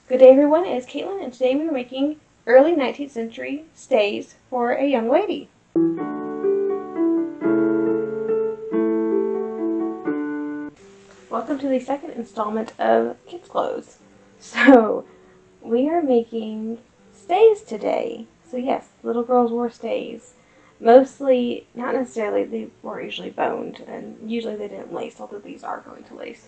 Good day, everyone. It's Caitlin, and today we are making early 19th century stays for a young lady. Welcome to the second installment of Kids Clothes. So, we are making stays today. So yes, little girls wore stays. Mostly, not necessarily, they were usually boned, and usually they didn't lace, although these are going to lace.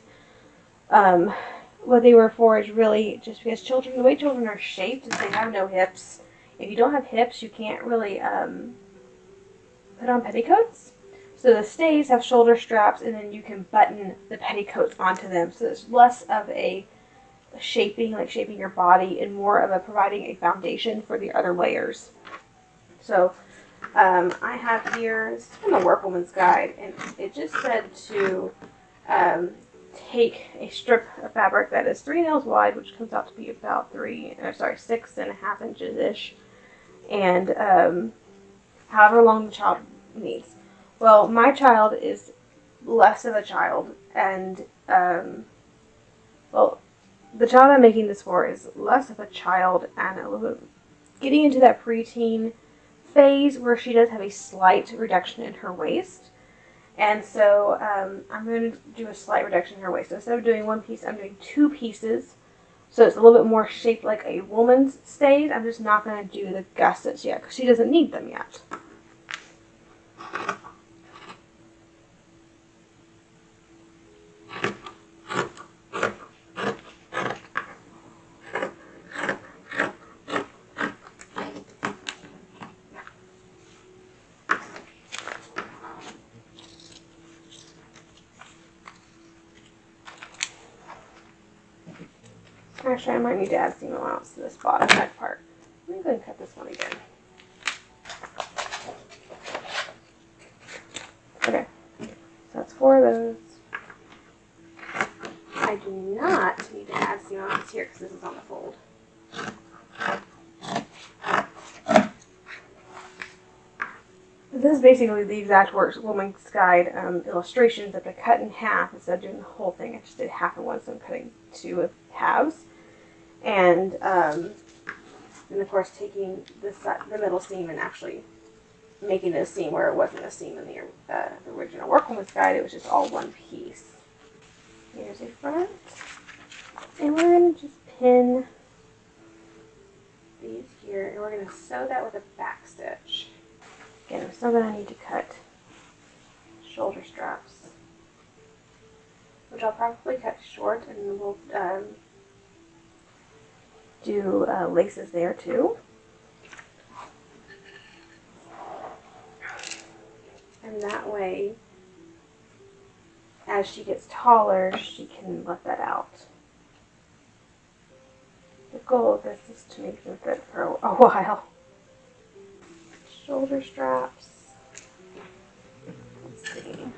What they were for is really just because children, the way children are shaped is they have no hips. If you don't have hips, you can't really put on petticoats. So the stays have shoulder straps, and then you can button the petticoats onto them. So it's less of a shaping, like shaping your body, and more of a providing a foundation for the other layers. So I have here, this is from the Workwoman's Guide, and it just said to take a strip of fabric that is 3 nails wide, which comes out to be about 6.5 inches ish, and however long the child needs. Well, my child is less of a child, and the child I'm making this for is less of a child and a little bit getting into that preteen phase where she does have a slight reduction in her waist. And so I'm going to do a slight reduction in her waist. So instead of doing one piece, I'm doing 2 pieces. So it's a little bit more shaped like a woman's stays. I'm just not going to do the gussets yet because she doesn't need them yet. Actually, I might need to add seam allowance to this bottom back part. Let me go and cut this one again. Okay, so that's 4 of those. I do not need to add seam allowance here because this is on the fold. This is basically the exact Workwoman's Guide illustrations that I cut in half instead of doing the whole thing. I just did half of one, so I'm cutting 2 halves. And of course taking the middle seam and actually making it a seam where it wasn't a seam in the original Workwoman's Guide. It was just all one piece. Here's a front. And we're going to just pin these here, and we're going to sew that with a back stitch. Again, I'm still going to need to cut shoulder straps, which I'll probably cut short, and we'll do laces there too. And that way, as she gets taller, she can let that out. The goal of this is to make them fit for a while. Shoulder straps. Let's see.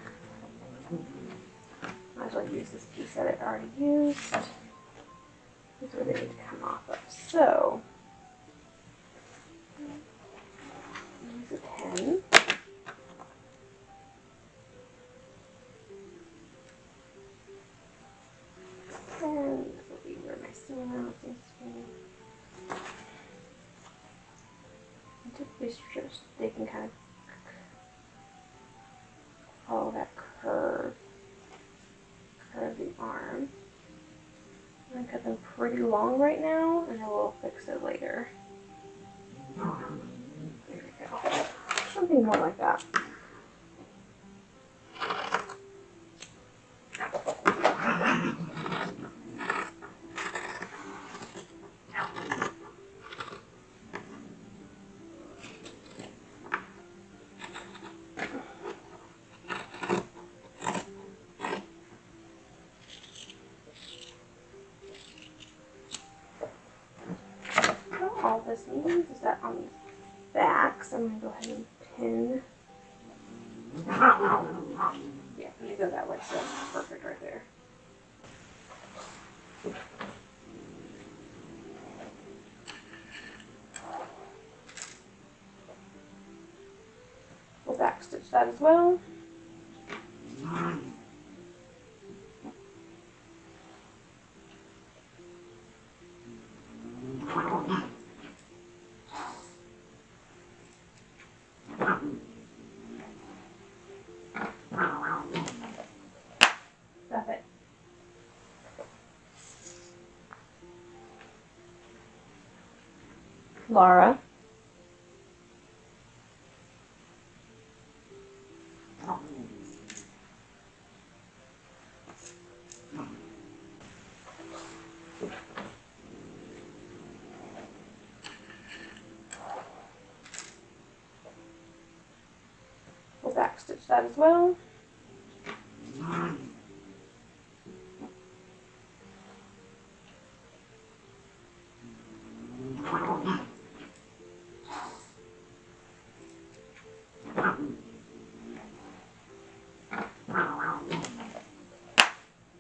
Might as well use this piece that I already used. This is where they need to come off of. So, use a pen. And this will be where my seam allowance needs to be. And typically strips, they can kind of follow that curve of the arm. I'm going to cut them pretty long right now, and then we'll fix it later. There we go. Something more like that. All this means is that on these backs, I'm going to go ahead and pin. Yeah, I'm going to go that way, so that's perfect right there. We'll back stitch that as well. Stuff it. Laura. We'll back stitch that as well.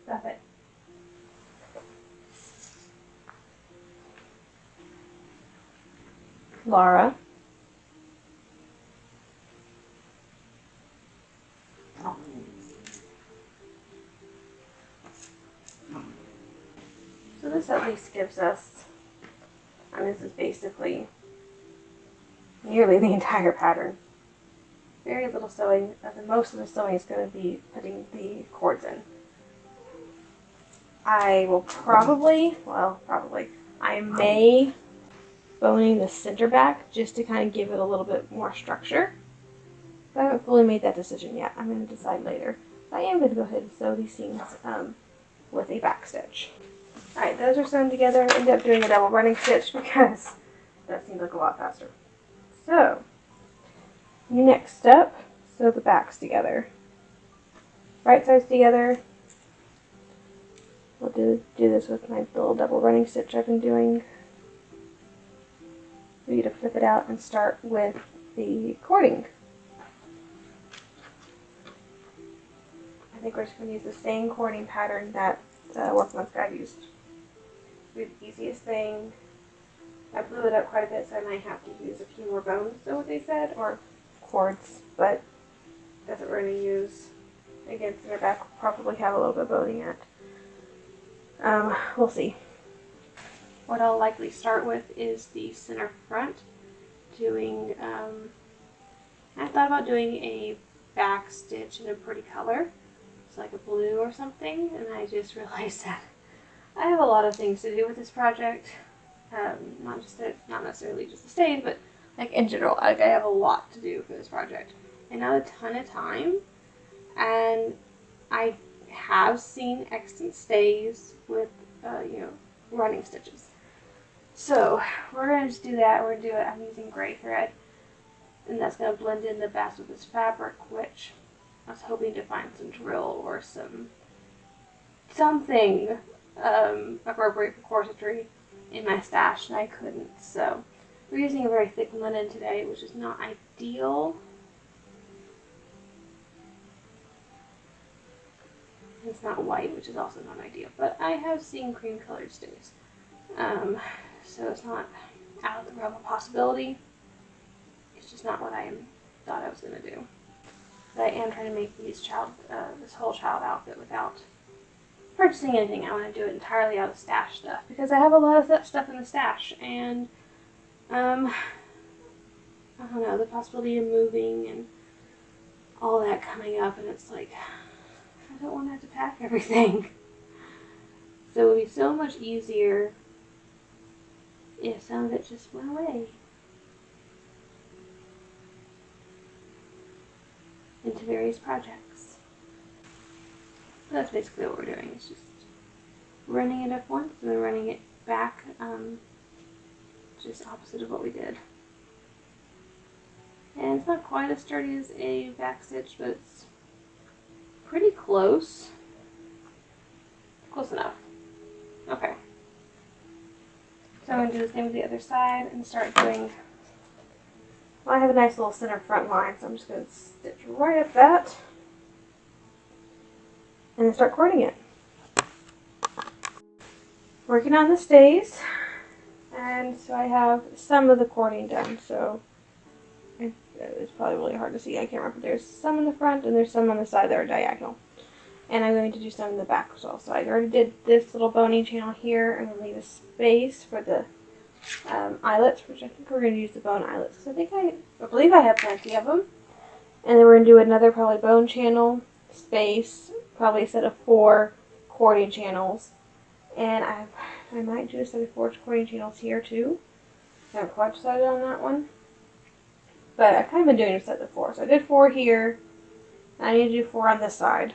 Stuff it. Laura. So this at least gives us, and this is basically nearly the entire pattern. Very little sewing. Most of the sewing is going to be putting the cords in. I will probably, I may boning the center back just to kind of give it a little bit more structure. But I haven't fully made that decision yet. I'm going to decide later. But I am going to go ahead and sew these seams with a back stitch. Alright, those are sewn together. I ended up doing a double running stitch because that seems like a lot faster. So, your next step, sew the backs together. Right sides together. We'll do this with my little double running stitch I've been doing. For you to flip it out and start with the cording. I think we're just going to use the same cording pattern that Workman's Guide used. It'll be the easiest thing. I blew it up quite a bit, so I might have to use a few more bones, so what they said, or cords, but that's what we're going to use. Again, center back will probably have a little bit of boning in it. We'll see. What I'll likely start with is the center front. Doing, I thought about doing a back stitch in a pretty color. It's like a blue or something, and I just realized that I have a lot of things to do with this project. Not necessarily just the stage, but like in general, like I have a lot to do for this project, and not a ton of time. And I have seen extant stays with, running stitches. So we're gonna just do that. We're gonna do it. I'm using gray thread, and that's gonna blend in the best with this fabric, which I was hoping to find some drill or something appropriate for corsetry in my stash, and I couldn't. So we're using a very thick linen today, which is not ideal. It's not white, which is also not ideal, but I have seen cream colored stays. So it's not out of the realm of possibility. It's just not what I thought I was going to do. But I am trying to make this whole child outfit without purchasing anything. I want to do it entirely out of stash stuff because I have a lot of that stuff in the stash, and I don't know, the possibility of moving and all that coming up, and it's like I don't want to have to pack everything. So it would be so much easier if some of it just went away into various projects. So that's basically what we're doing. It's just running it up once and then running it back, just opposite of what we did. And it's not quite as sturdy as a back stitch, but it's pretty close. Close enough. Okay. So I'm going to do the same with the other side and start doing, well, I have a nice little center front line, so I'm just going to stitch right up that and then start cording it. Working on the stays, and so I have some of the cording done, so it's probably really hard to see. I can't remember. There's some in the front and there's some on the side that are diagonal. And I'm going to do some in the back as well. So I already did this little boning channel here. I'm going to leave a space for the eyelets, which I think we're going to use the bone eyelets because I believe I have plenty of them. And then we're going to do another probably bone channel, space, probably a set of 4 cording channels. And I might do a set of 4 cording channels here too. I haven't quite decided on that one. But I've kind of been doing a set of 4. So I did 4 here. I need to do 4 on this side.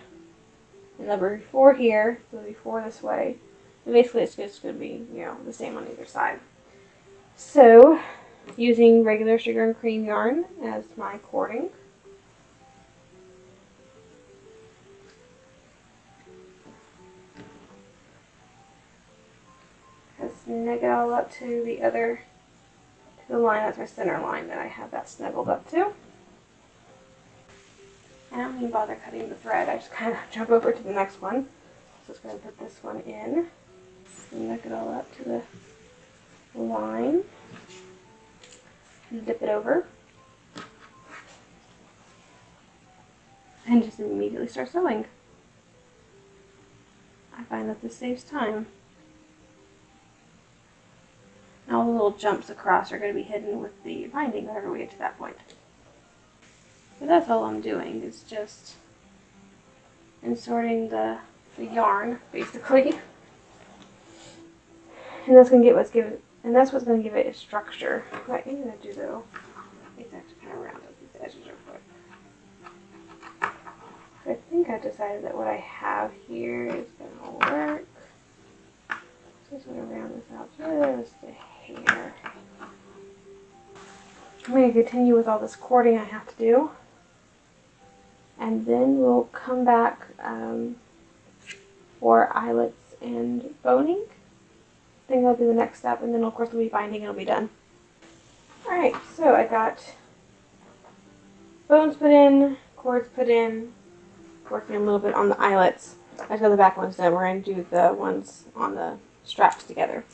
And then we'll be 4 here, so it'll be 4 this way. And basically it's just going to be, the same on either side. So, using regular sugar and cream yarn as my cording. Just snug it all up to the line. That's my center line that I have that snuggled up to. I don't even bother cutting the thread. I just kind of jump over to the next one. So just going to put this one in. Snug it all up to the line. And dip it over. And just immediately start sewing. I find that this saves time. And all the little jumps across are going to be hidden with the binding whenever we get to that point. So that's all I'm doing, is just inserting the yarn, basically. And that's going to what's going to give it a structure. What I'm going to do though, is actually kind of round up these edges real quick. I think I decided that what I have here is going to work. So I'm just going to round this out just a hair. I'm going to continue with all this cording I have to do. And then we'll come back for eyelets and boning. I think that'll be the next step, and then of course we'll be binding and it'll be done. Alright, so I got bones put in, cords put in, working a little bit on the eyelets. I just got the back ones done. We're going to do the ones on the straps together.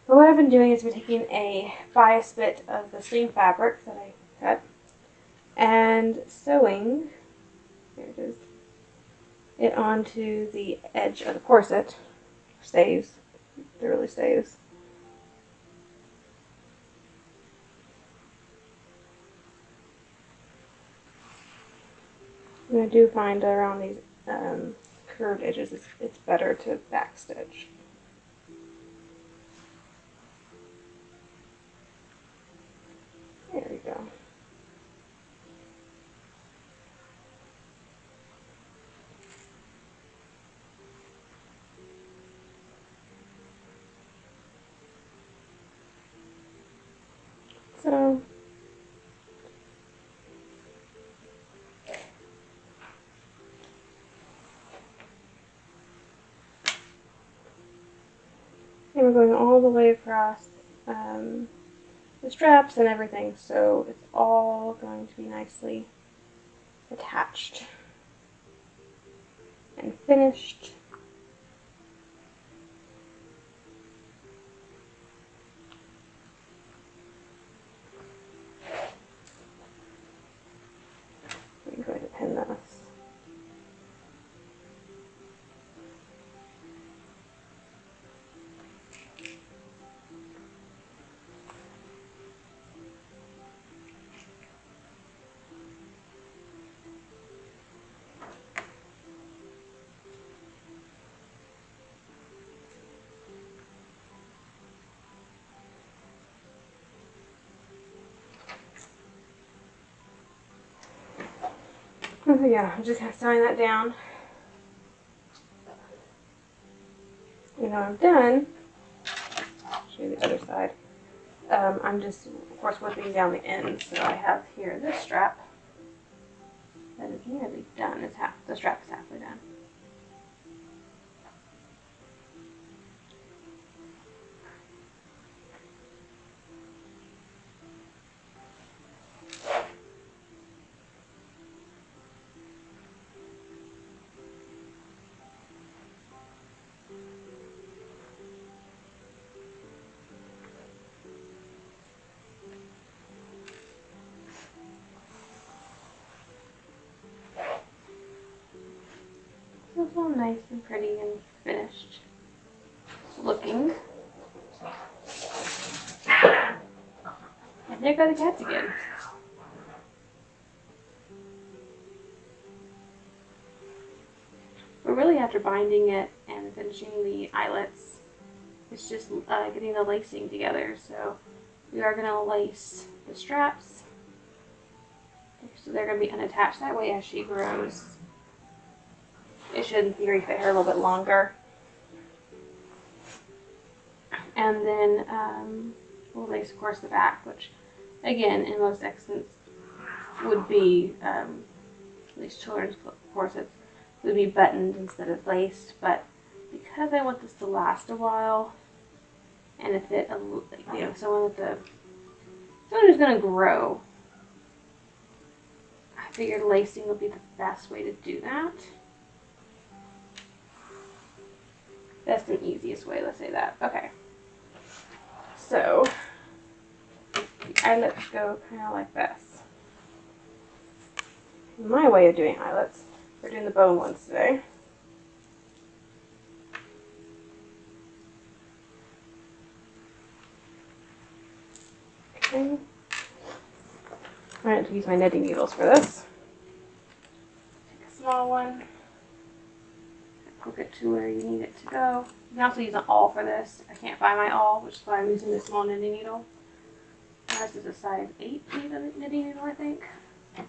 But what I've been doing is been taking a bias bit of the sleeve fabric that I cut and sewing, there it is, it onto the edge of the corset. Stays. It really stays. And I do find around these curved edges it's better to backstitch. There we go. So and we're going all the way across the straps and everything, so it's all going to be nicely attached and finished. I'm going to pin this. So yeah, I'm just kind of sewing that down. And when I'm done, I'll show you the other side. I'm just, of course, whipping down the ends. So I have here this strap that is nearly done. The strap is halfway done. So it's all nice and pretty and finished looking. There go the cats again. But really, after binding it and finishing the eyelets, it's just getting the lacing together. So we are going to lace the straps. So they're going to be unattached. That way, as she grows, it should, in theory, fit her a little bit longer. And then we'll lace, of course, the back, which, again, in most accents would be, at least children's corsets, would be buttoned instead of laced. But because I want this to last a while, and if it, you know, someone who's going to grow, I figured lacing would be the best way to do that. Best and easiest way, let's say that. Okay. So, the eyelets go kind of like this. My way of doing eyelets, we're doing the bone ones today. Okay. I have to use my knitting needles for this. Take a small one, hook it to where you need it to go. You can also use an awl for this. I can't find my awl, which is why I'm using this small knitting needle. This is a size 8 knitting needle, I think. And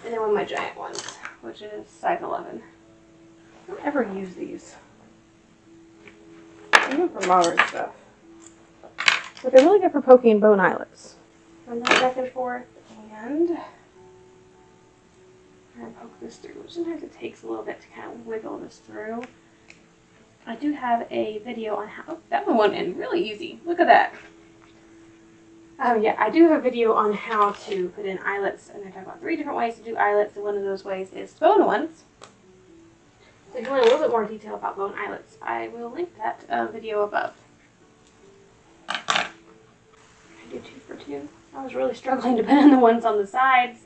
then one of my giant ones, which is size 11. I don't ever use these. Even for modern stuff. But they're really good for poking bone eyelets. Run that back and forth, and poke this through. Sometimes it takes a little bit to kind of wiggle this through. I do have a video on how, oh, that one went in really easy. Look at that. Yeah, I do have a video on how to put in eyelets, and I talk about 3 different ways to do eyelets, and one of those ways is bone ones. So if you want a little bit more detail about bone eyelets, I will link that video above. I do 2 for 2. I was really struggling to put in the ones on the sides.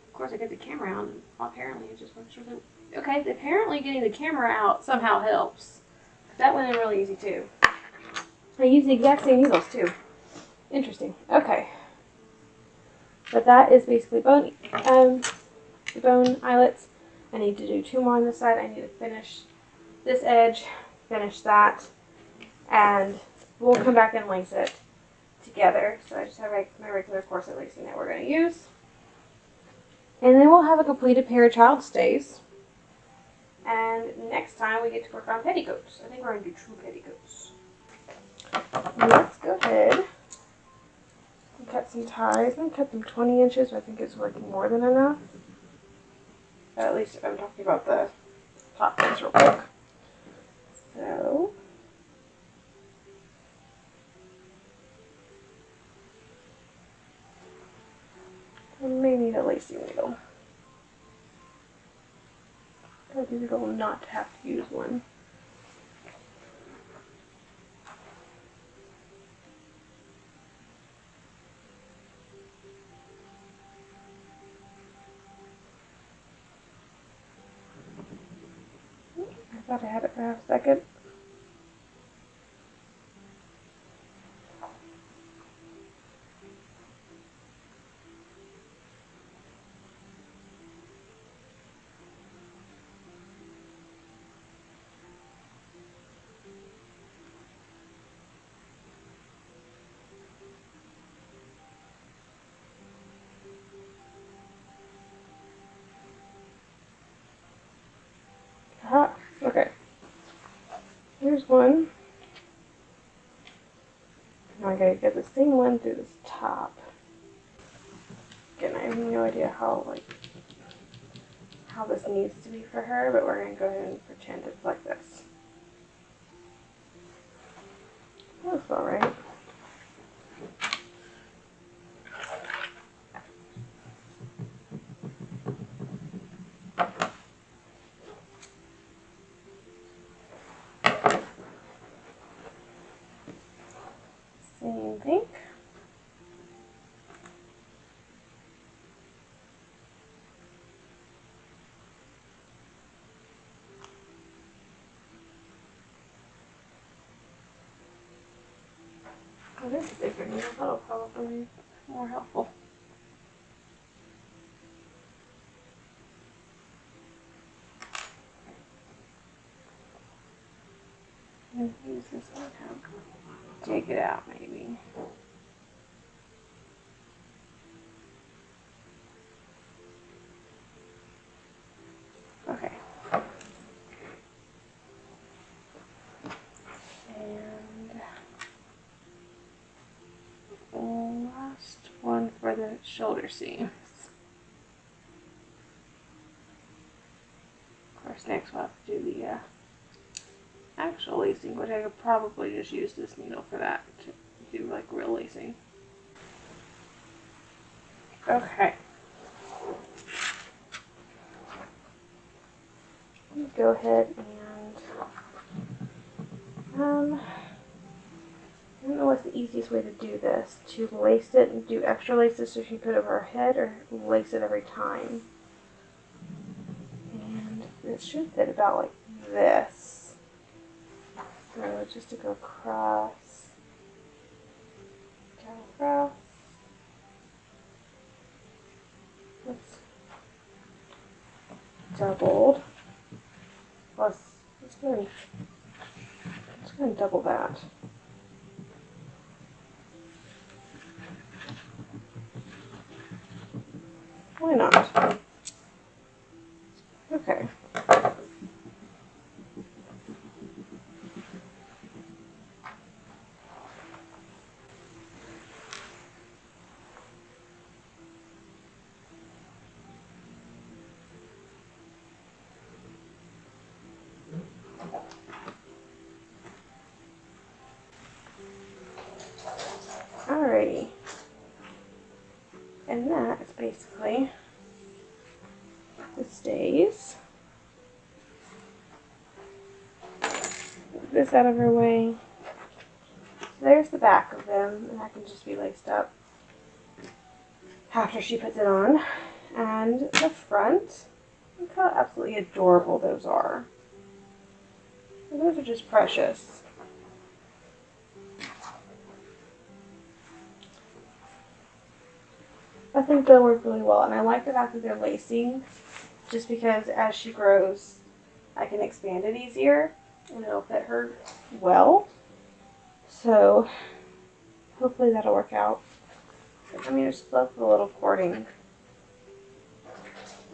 Of course, I get the camera out, and apparently it just works really. Okay, apparently getting the camera out somehow helps. That went in really easy too. I use the exact same needles too. Interesting. Okay. But that is basically the bone eyelets. I need to do 2 more on this side. I need to finish this edge, finish that, and we'll come back and lace it together. So I just have my regular corset lacing that we're going to use. And then we'll have a completed pair of child stays. And next time we get to work on petticoats. I think we're going to do true petticoats. Let's go ahead and cut some ties. I'm going to cut them 20 inches. I think it's working more than enough. At least I'm talking about the top ones real quick. So, I may need a lacing needle. I'd be able not to have to use one. I thought I had it for half a second. Aha, okay. Here's one. Now I gotta get the same one through this top. Again, I have no idea how this needs to be for her, but we're gonna go ahead and pretend it's like this. That's alright. Same thing. Oh, this is bigger needle. That'll probably be more helpful. Use this one. Take it out, maybe. Okay. And last one for the shoulder seams. Of course, next we'll have to do the actual lacing, which I could probably just use this needle for that to do like real lacing. Okay. Go ahead and I don't know what's the easiest way to do this. To lace it and do extra laces so she can put it over her head, or lace it every time. And it should fit about like this. So just to go across, down across. That's doubled. Plus, let's go and double that. Why not? Okay. Alrighty. And that is basically the stays. Get this out of her way. So there's the back of them, and that can just be laced up after she puts it on. And the front, look how absolutely adorable those are. And those are just precious. I think they'll work really well, and I like the fact that they're lacing, just because as she grows, I can expand it easier, and it'll fit her well. So, hopefully that'll work out. I mean, I just love the little cording.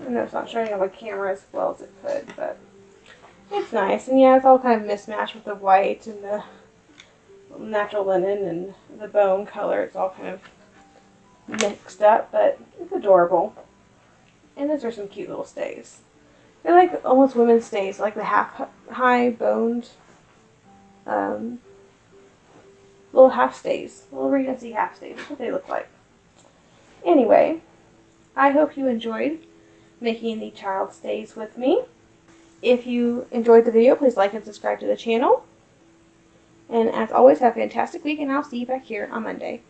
I know it's not showing on the camera as well as it could, but it's nice. And yeah, it's all kind of mismatched with the white and the natural linen and the bone color. It's all kind of mixed up, but it's adorable. And those are some cute little stays. They're like almost women's stays, like the high boned little half stays, little Regency half stays. That's what they look like. Anyway, I hope you enjoyed making the child stays with me. If you enjoyed the video, please like and subscribe to the channel. And as always, have a fantastic week, and I'll see you back here on Monday.